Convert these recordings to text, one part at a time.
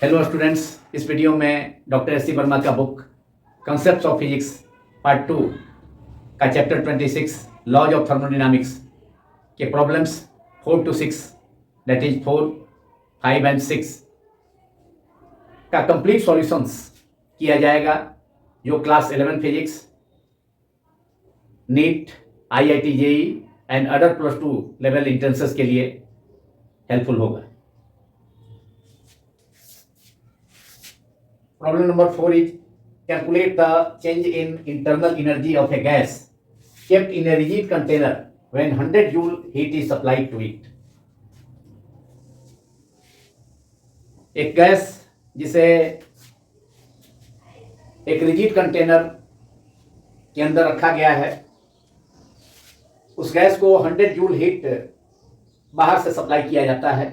Hello students, इस video में doctor S C Verma का book concepts of physics part 2 का चैप्टर 26 लॉज ऑफ थर्मोडायनामिक्स के problems 4 to 6 that is 4, 5 and 6 का complete solutions किया जाएगा, जो class 11 physics, NEET, IIT JEE and other +2 level entrances के लिए हेल्पफुल होगा। Problem number 4 is calculate the change in internal energy of a gas kept in a rigid container when 100 joule heat is supplied to it. एक gas जिसे एक rigid container के अंदर रखा गया है, उस गैस को 100 जूल हीट बाहर से सप्लाई किया जाता है,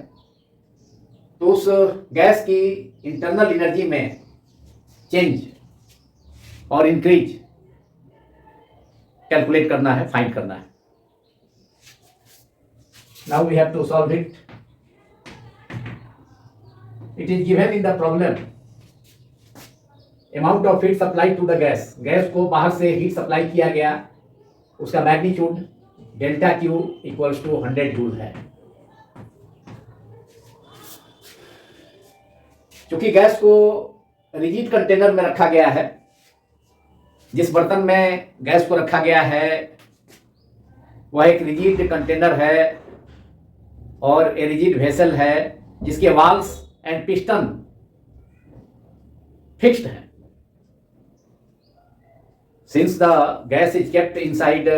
तो उस गैस की इंटरनल एनर्जी में चेंज और इंक्रीज कैलकुलेट करना है, फाइंड करना है। Now we have to solve it. It is given in the problem amount of heat supply to the gas, gas को बाहर से हीट सप्लाई किया गया, उसका magnitude delta Q equals to 100 joule है। चूंकि गैस को रिजिड कंटेनर में रखा गया है, जिस बर्तन में गैस को रखा गया है वह एक रिजिड कंटेनर है और ए रिजिड वेसल है, जिसके वाल्स एंड पिस्टन फिक्स्ड है। Since the gas is kept inside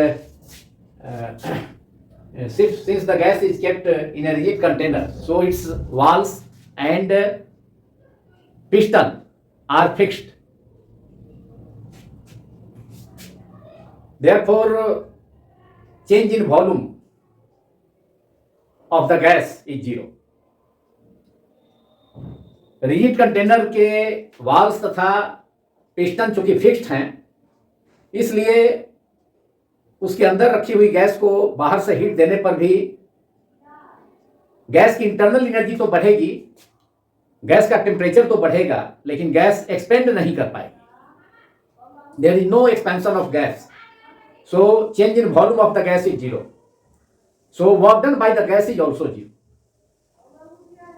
since the gas is kept in a rigid container, so its walls and piston are fixed. Therefore, change in volume of the gas is 0. Rigid container के Waals तथा piston चूंकि fixed हैं, इसलिए उसके अंदर रखी हुई gas को बाहर से हीट देने पर भी गैस की इंटरनल एनर्जी तो बढ़ेगी, गैस का टेम्परेचर तो बढ़ेगा, लेकिन गैस एक्सपेंड नहीं कर पाएगी। There is no expansion of gas, so change in volume of the gas is 0, so work done by the gas is also 0।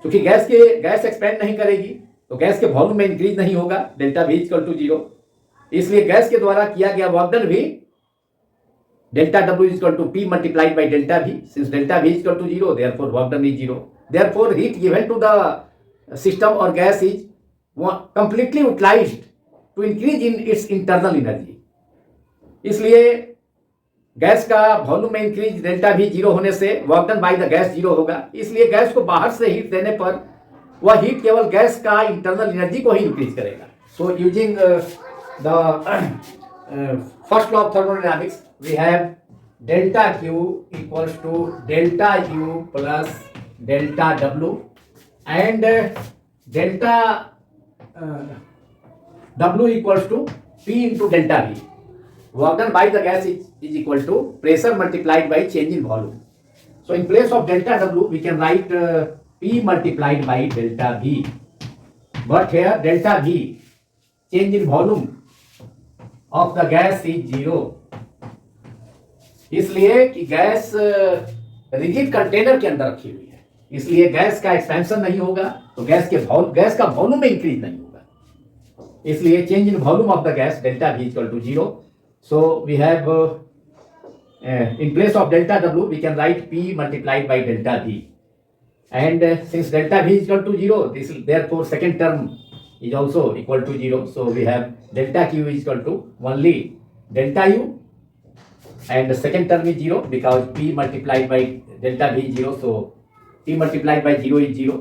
क्योंकि गैस एक्सपेंड नहीं करेगी तो गैस के वॉल्यूम में इंक्रीज नहीं होगा, डेल्टा V इक्वल टू 0, इसलिए gas के द्वारा किया गया वर्क डन भी delta W equal to P multiplied by delta V, since delta V equal to 0, therefore work done is 0, therefore heat given to the system और gas is completely utilised to increase in its internal energy. इसलिए gas का volume में increase delta V 0 होने से work done by the gas 0 होगा, इसलिए gas को बाहर से हीट देने पर वह हीट केवल गैस का इंटरनल एनर्जी को ही इंक्रीज करेगा। So using the first law of thermodynamics, we have delta Q equals to delta U plus delta W, and delta W equals to P into delta V. Work done by the gas is equal to pressure multiplied by change in volume. So in place of delta W, we can write P multiplied by delta V. But here delta V, change in volume of the gas is 0, इसलिए कि gas rigid container के अंदर रखी हुई है, इसलिए gas का expansion नहीं होगा, तो गैस का वॉल्यूम में इंक्रीज नहीं होगा, इसलिए change in volume of the gas delta V equal to 0। So we have in place of delta W we can write P multiplied by delta V, and since delta V equal to 0, this therefore second term is also equal to 0, so we have delta Q is equal to only delta U, and the second term is 0 because P multiplied by delta V is 0, so P multiplied by 0 is 0,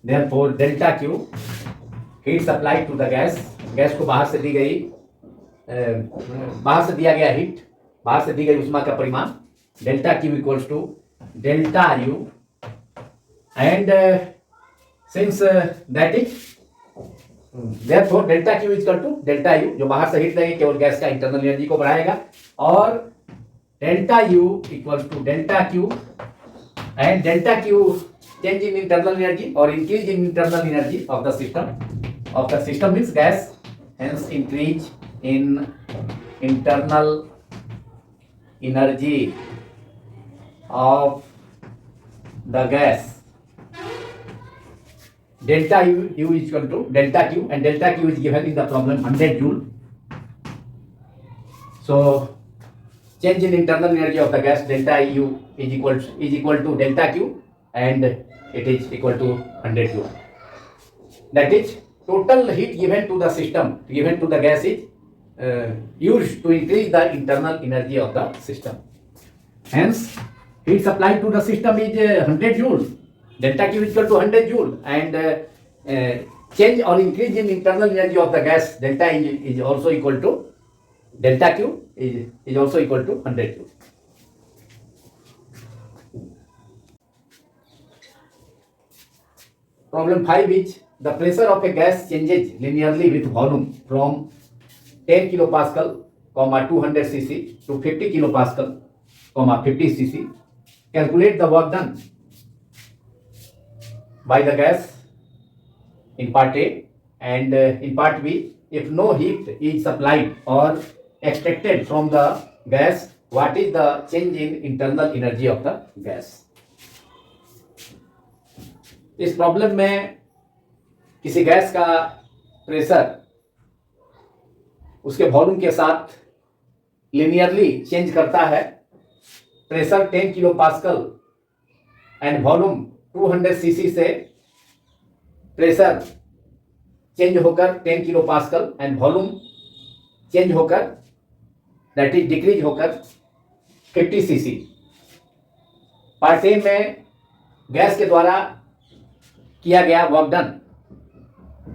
therefore delta Q, heat supplied to the gas, gas को बाहर से दी गई, बाहर से दिया गया heat, बाहर से दी गई उष्मा का परिमाण delta Q equals to delta U, and since that is therefore delta Q is equal to delta U, जो बाहर से हीट देंगे केवल गैस का इंटरनल एनर्जी को बढ़ाएगा, और delta U equals to delta Q, and delta Q change in internal energy or increase in internal energy of the system means gas, hence increase in internal energy of the gas. Delta U is equal to delta Q, and delta Q is given in the problem 100 joule. So change in internal energy of the gas delta U is equal to delta Q, and it is equal to 100 joule. That is total heat given to the system, given to the gas is used to increase the internal energy of the system. Hence heat supplied to the system is 100 joule. Delta Q is equal to 100 joule, and change or increase in internal energy of the gas delta is also equal to delta Q is also equal to 100 joule. Problem 5 is the pressure of a gas changes linearly with volume from 10 kilopascal, 200 cc to 50 kilopascal, 50 cc. Calculate the work done by the gas in part A, and in part B, if no heat is supplied or extracted from the gas, what is the change in internal energy of the gas? इस problem में किसी gas का pressure उसके volume के साथ linearly change करता है. Pressure 10 kilo pascal and volume 200 CC से प्रेशर चेंज होकर 10 kilo pascal and volume change होकर दैट इज डिक्रीज होकर 50 सीसी. पार्ट ए में गैस के द्वारा किया गया वर्क डन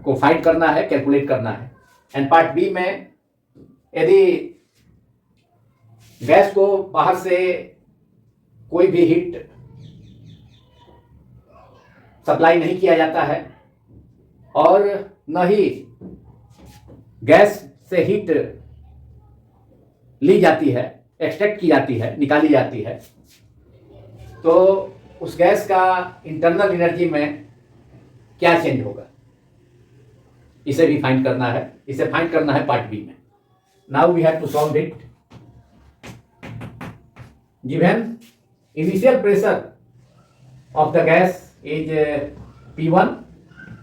को फाइंड करना है, कैलकुलेट करना है. एंड पार्ट बी में यदि गैस को बाहर से कोई भी हीट सप्लाई नहीं किया जाता है और न ही गैस से हीट ली जाती है, एक्सट्रैक्ट की जाती है, निकाली जाती है, तो उस गैस का इंटरनल एनर्जी में क्या चेंज होगा, इसे भी फाइंड करना है. इसे फाइंड करना है पार्ट बी में. Now we have to solve it. Given initial pressure of the gas is P1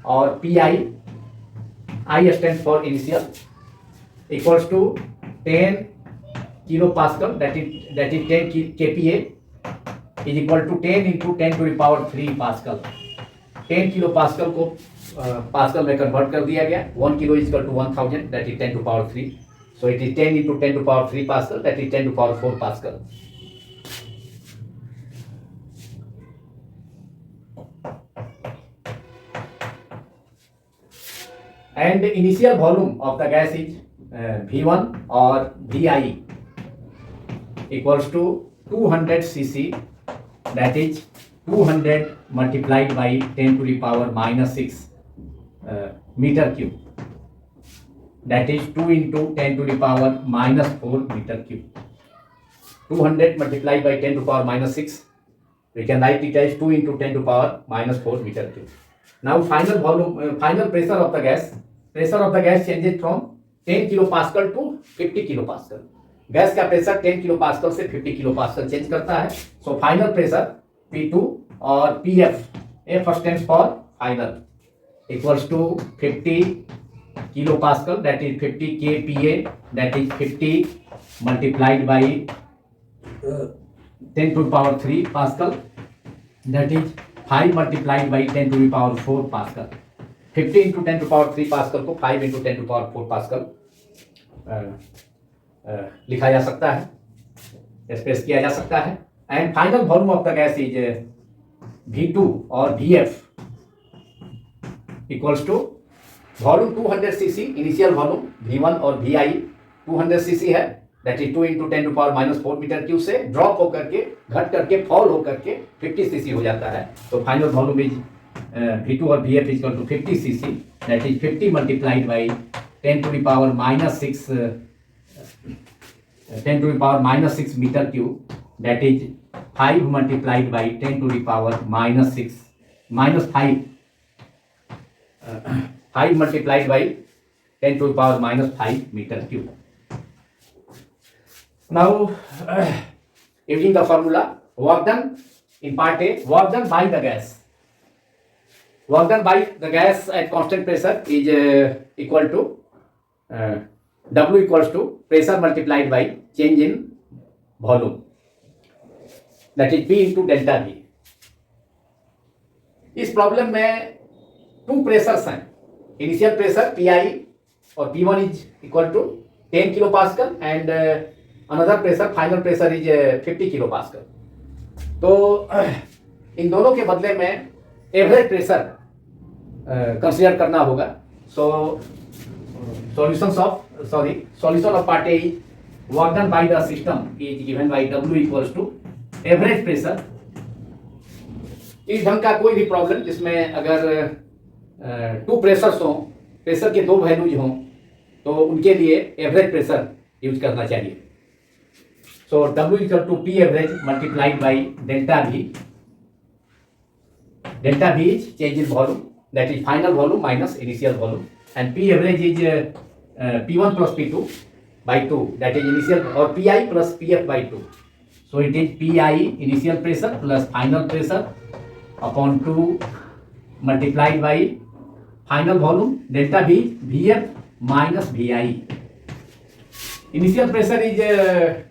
और PI, I stands for initial, equals to 10 kilopascal, that is 10 kPa is equal to 10 into 10 to the power 3 pascal. 10 kilo pascal को pascal में convert कर दिया गया. 1 kilo is equal to 1000, that is 10 to power 3. So it is 10 into 10 to power 3 pascal, that is 10 to power 4 pascal. And initial volume of the gas is V1 or VI equals to 200 cc, that is 200 multiplied by 10 to the power minus 6 meter cube, that is 2 into 10 to the power minus 4 meter cube. 200 multiplied by 10 to the power minus 6, we can write it as 2 into 10 to the power minus 4 meter cube. Now final volume, final pressure of the gas. Pressure of the gas changes from 10 kilopascal to 50 kilopascal. Gas का pressure 10 kilopascal से 50 kilopascal change करता है. So final pressure P2 और PF, F stands for final, equals to 50 kilopascal, that is 50 kPa, that is 50 multiplied by 10 to the power 3 pascal, that is 5 multiplied by 10 to the power 4 pascal. 50 into 10 to the power 3 pascal को 5 into 10 to the power 4 pascal लिखा जा सकता है, express किया जा सकता है. And final volume of the gas is V2 और VF equals to volume 200 cc, initial volume V1 और VI 200 cc है, that is 2 into 10 to the power minus 4 metre cube से ड्रॉप होकर के, घट करके, फॉल होकर के 50 cc हो जाता है. तो final volume is V2 or VF is equal to 50 cc, that is 50 multiplied by 10 to the power minus 6 10 to the power minus 6 meter cube, that is 5 multiplied by 10 to the power minus 6 minus 5 5 multiplied by 10 to the power minus 5 meter cube. Now, using the formula, work done in part A, work done by the gas. Work done by the gas at constant pressure is equal to W equals to pressure multiplied by change in volume, that is P into delta V. इस problem में two pressures हैं. Initial pressure Pi और P1 is equal to 10 kilo pascal and another pressure final pressure is 50 kilo pascal. तो इन दोनों के बदले में एवरेज प्रेशर कंसीडर करना होगा. सो solution of part A is work done by the system is given by W equals to average pressure. इस ढंग का कोई भी प्रॉब्लम जिसमें अगर टू प्रेशर्स हों, प्रेशर के दो वैल्यूज हों, तो उनके लिए एवरेज प्रेशर यूज करना चाहिए. So W equal to P average multiplied by delta V. Delta V is change in volume, that is final volume minus initial volume, and P average is P1 plus P2 by 2, that is initial, or Pi plus Pf by 2. So it is Pi initial pressure plus final pressure upon 2 multiplied by final volume delta V Vf minus Vi. Initial pressure is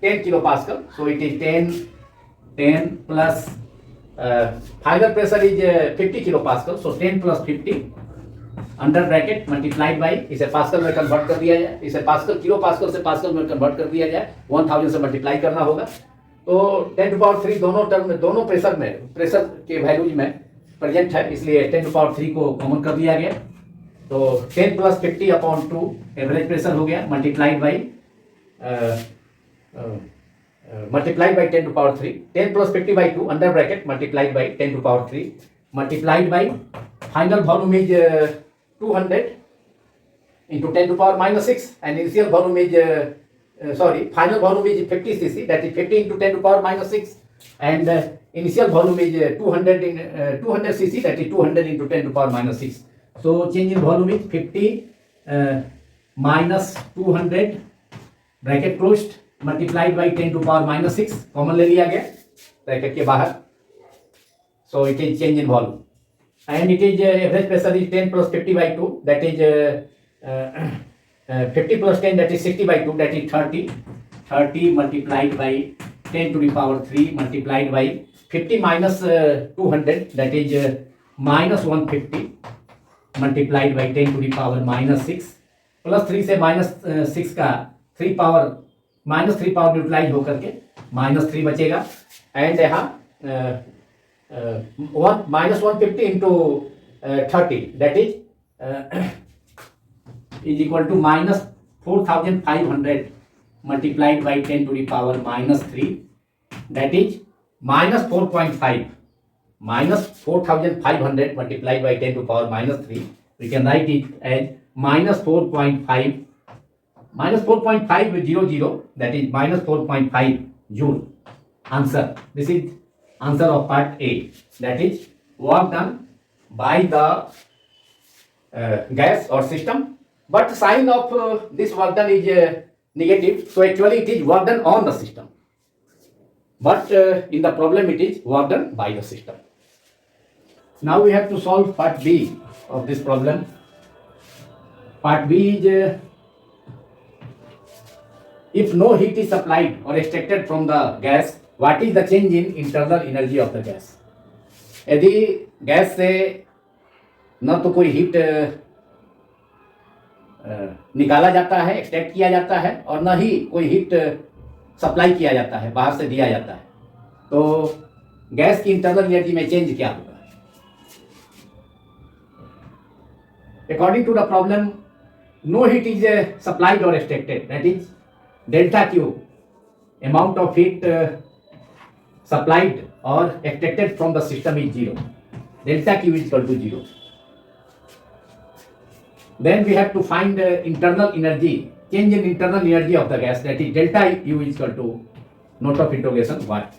10 kilopascal, so it is 10 plus final pressure is 50 kilopascal, so 10 plus 50 under bracket multiplied by, इसे pascal में convert कर दिया जाए, इसे pascal kilo pascal से pascal में convert कर दिया जाए, 1000 से मल्टीप्लाई करना होगा. तो 10 टू पावर 3 दोनों टर्म में, दोनों प्रेशर में, प्रेशर के वैल्यूज में प्रेजेंट है, इसलिए 10 टू पावर 3 को कॉमन कर दिया गया. तो 10 प्लस 50 अपॉन 2 एवरेज प्रेशर हो गया, multiplied by 10 to power 3, 10 plus 50 by 2 under bracket multiplied by 10 to power 3 multiplied by final volume is 200 into 10 to power minus 6, and initial volume is final volume is 50 cc, that is 50 into 10 to power minus 6, and initial volume is 200 cc, that is 200 into 10 to power minus 6. So change in volume is 50 minus 200 bracket closed multiplied by 10 to power minus 6, common ले लिया गया bracket के बाहर. So it is change in volume. And it is average pressure is 10 plus 50 by 2, that is 50 plus 10, that is 60 by 2, that is 30 multiplied by 10 to the power 3 multiplied by 50 minus 200, that is minus 150 multiplied by 10 to the power minus 6, plus 3 से minus 6 का 3 power minus 3 power neutralise होकर के minus 3 बचेगा. And यहाँ minus 150 into 30, that is equal to minus 4500 multiplied by 10 to the power minus 3, that is minus 4.5. Minus 4500 multiplied by 10 to the power minus 3, we can write it as minus 4.5, minus 4.500, that is minus 4.5 joule. Answer. This is answer of part A, that is work done by the gas or system, but sign of this work done is negative, so actually it is work done on the system, but in the problem it is work done by the system. Now we have to solve part B of this problem. Part B is if no heat is supplied or extracted from the gas, what is the change in internal energy of the gas? यदि gas से न तो कोई heat निकाला जाता है, extract किया जाता है, और न ही कोई हीट सप्लाई किया जाता है, बाहर से दिया जाता है, तो गैस की इंटरनल एनर्जी में चेंज क्या होगा? According to the problem, no heat is supplied or extracted, that is delta Q, amount of heat supplied or extracted from the system is 0. Delta Q is equal to 0. Then we have to find internal energy, change in internal energy of the gas, that is delta U is equal to note of interrogation what?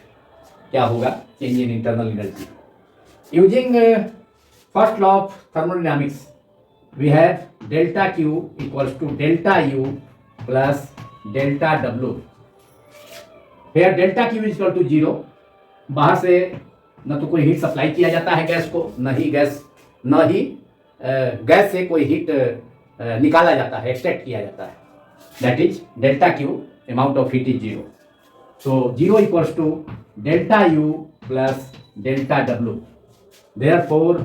क्या होगा change in internal energy? Using first law of thermodynamics, we have delta Q equals to delta U plus delta W. Here delta Q is equal to 0. बाहर से न तो कोई heat supply किया जाता है गैस को, न ही गैस से कोई हीट निकाला जाता है, एक्सट्रैक्ट किया जाता है. That is delta Q, amount of heat is 0. So 0 equals to delta U plus delta W. Therefore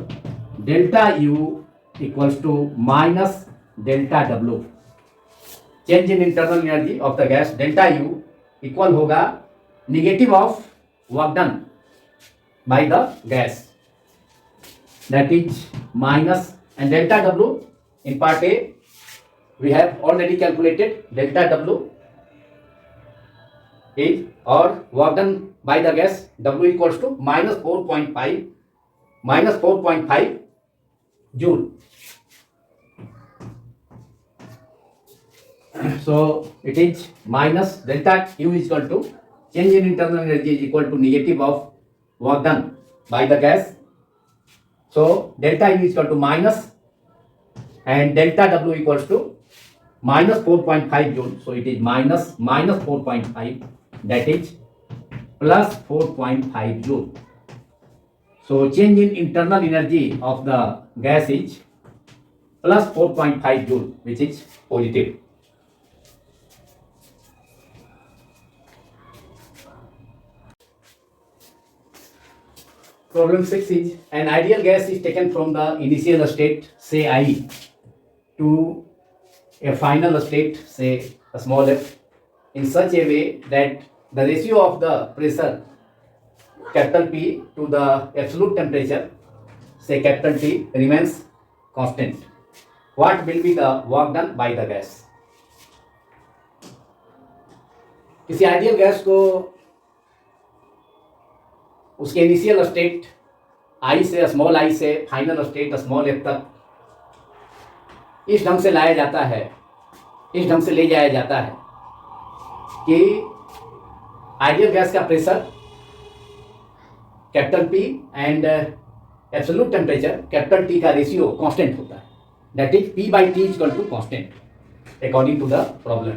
delta U equals to minus delta W. Change in internal energy of the gas, delta U equal होगा negative of work done by the gas, that is minus, and delta W in part A we have already calculated. Delta W is, or work done by the gas, W equals to minus 4.5 joule. So it is minus delta U is equal to change in internal energy is equal to negative of work done by the gas. So delta U is equal to minus and delta W equals to minus 4.5 joule. So it is minus 4.5, that is plus 4.5 joule. So change in internal energy of the gas is plus 4.5 joule, which is positive. Problem 6 is, an ideal gas is taken from the initial state, say I, to a final state, say a small f, in such a way that the ratio of the pressure capital P to the absolute temperature, say capital T, remains constant. What will be the work done by the gas? किसी ideal gas को उसके initial state आई से, small I से final state small F तक इस ढंग से लाया जाता है, इस ढंग से ले जाया जाता है कि आइडियल गैस का pressure capital P and absolute temperature capital T का रेशियो कांस्टेंट होता है. That is P by T equal to constant according to the problem.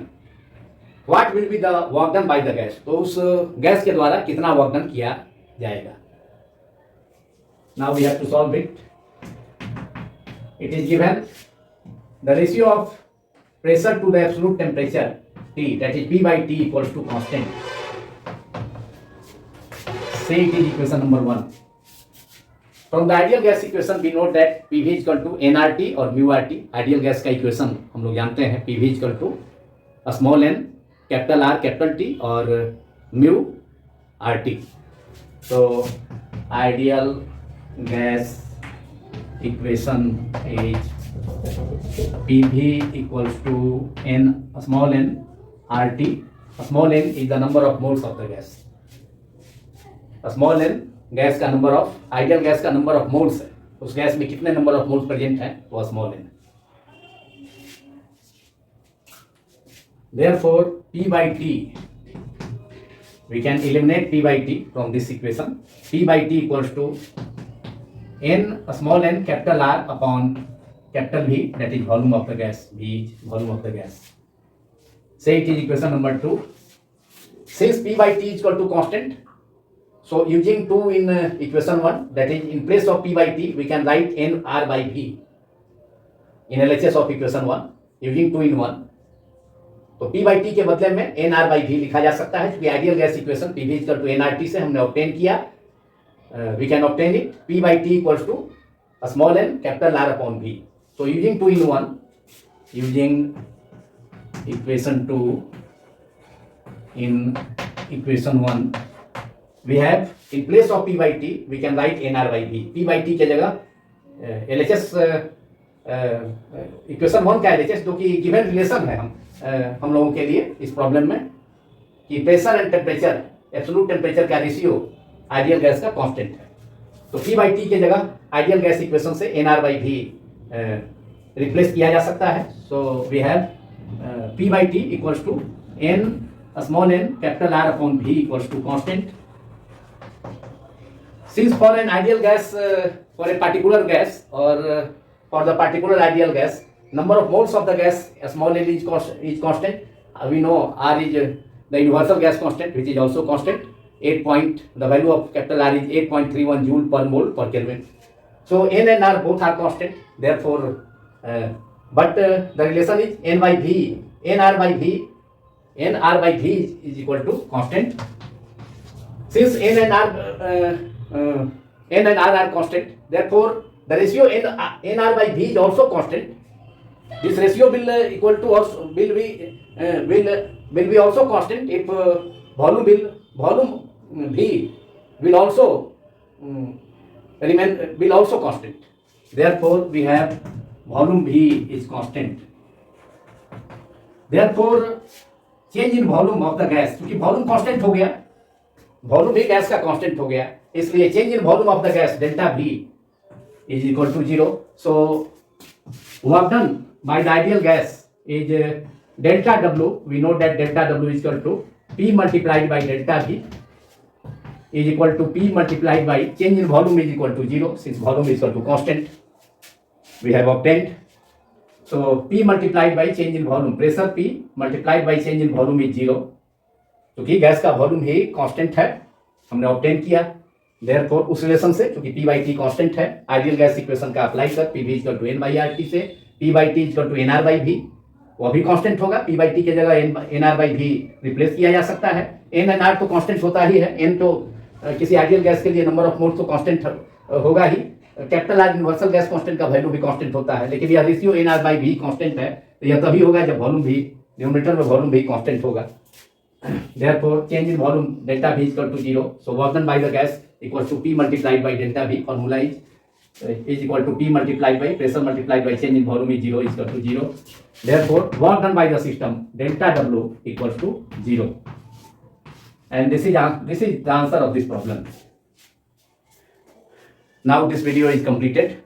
What will be the work done by the gas? तो उस gas के द्वारा कितना work done किया जाएगा. Now we have to solve it. It is given the ratio of pressure to the absolute temperature T, that is P by T equals to constant. Say it is equation number 1. From the ideal gas equation we know that PV is equal to nRT or mu RT. Ideal gas का equation हम लोग जानते हैं, PV is equal to small n capital R capital T और mu RT. So ideal gas equation is PV equals to n small n RT. Small n is the number of moles of the gas. Small n gas का number of, ideal gas का number of moles है. उस gas में कितने number of moles present हैं, वो small n. Therefore P by T, we can eliminate P by T from this equation. P by T equals to n small n capital R upon capital V, that is volume of the gas. V is volume of the gas. Say it is equation number 2. Since P by T is equal to constant, so using 2 in equation 1, that is in place of P by T we can write n R by V in LHS of equation 1 using 2 in 1. तो P by T के बदले में n R by V लिखा जा सकता है, क्योंकि ideal gas equation P V equal to nRT से हमने ऑब्टेन किया. We can obtain it P by T equals to a small n capital R upon V. So using 2 in 1, using equation 2 in equation 1, we have in place of P by T we can write nR by V. P by T के जगह LHS equation 1 का LHS, जो कि given relation है हम लोगों के लिए इस प्रॉब्लम में, कि pressure and temperature, absolute temperature का रेशियो आइडियल गैस का कांस्टेंट है. तो P by T के जगह आइडियल गैस इक्वेशन से nR by V रिप्लेस किया जा सकता है. So we have P by T equals to n small n capital R upon V equals to constant. Since for an ideal gas for a particular gas or for the particular ideal gas, number of moles of the gas, small l is constant. We know R is the universal gas constant, which is also constant. The value of capital R is 8.31 joule per mole per Kelvin. So N and R both are constant. Therefore, the relation is N by V. Nr by V is equal to constant. Since N and R are constant, therefore the ratio Nr by V is also constant. This ratio will equal to also will be also constant if volume V will also will also constant. Therefore, we have volume V is constant. Therefore, change in volume of the gas, क्योंकि volume constant हो गया, volume भी gas का constant हो गया, इसलिए change in volume of the gas delta V is equal to 0. So, work done by the ideal gas is delta W. We know that delta W is equal to P multiplied by delta V is equal to P multiplied by change in volume is equal to 0. Since volume is equal to constant, we have obtained. So P multiplied by change in volume, pressure P multiplied by change in volume is 0. क्योंकि gas का volume ही constant है, हमने obtain किया. Therefore उस relation से, क्योंकि P by T constant है, ideal gas equation का अप्लाई कर P v equal to N by RT से P by T equal to NR by V, वो भी कांस्टेंट होगा. P by T के जगह NR by V रिप्लेस किया जा सकता है. N and R तो कांस्टेंट होता ही है. N तो किसी आइडियल गैस के लिए नंबर ऑफ मोल्स तो कांस्टेंट होगा ही. Capital R universal gas constant का वैल्यू भी कांस्टेंट होता है, लेकिन यह ratio NR by V constant है, तो यह तभी होगा जब वॉल्यूम भी न्यूमरेटर में वॉल्यूम भी कांस्टेंट होगा. Therefore, change in volume delta V is equal to 0. So work done by the gas equals to P multiplied by delta V. Formula is equal to P multiplied by pressure multiplied by change in volume is 0 is equal to 0. Therefore, work done by the system delta W equals to 0. And this is the answer of this problem. Now this video is completed.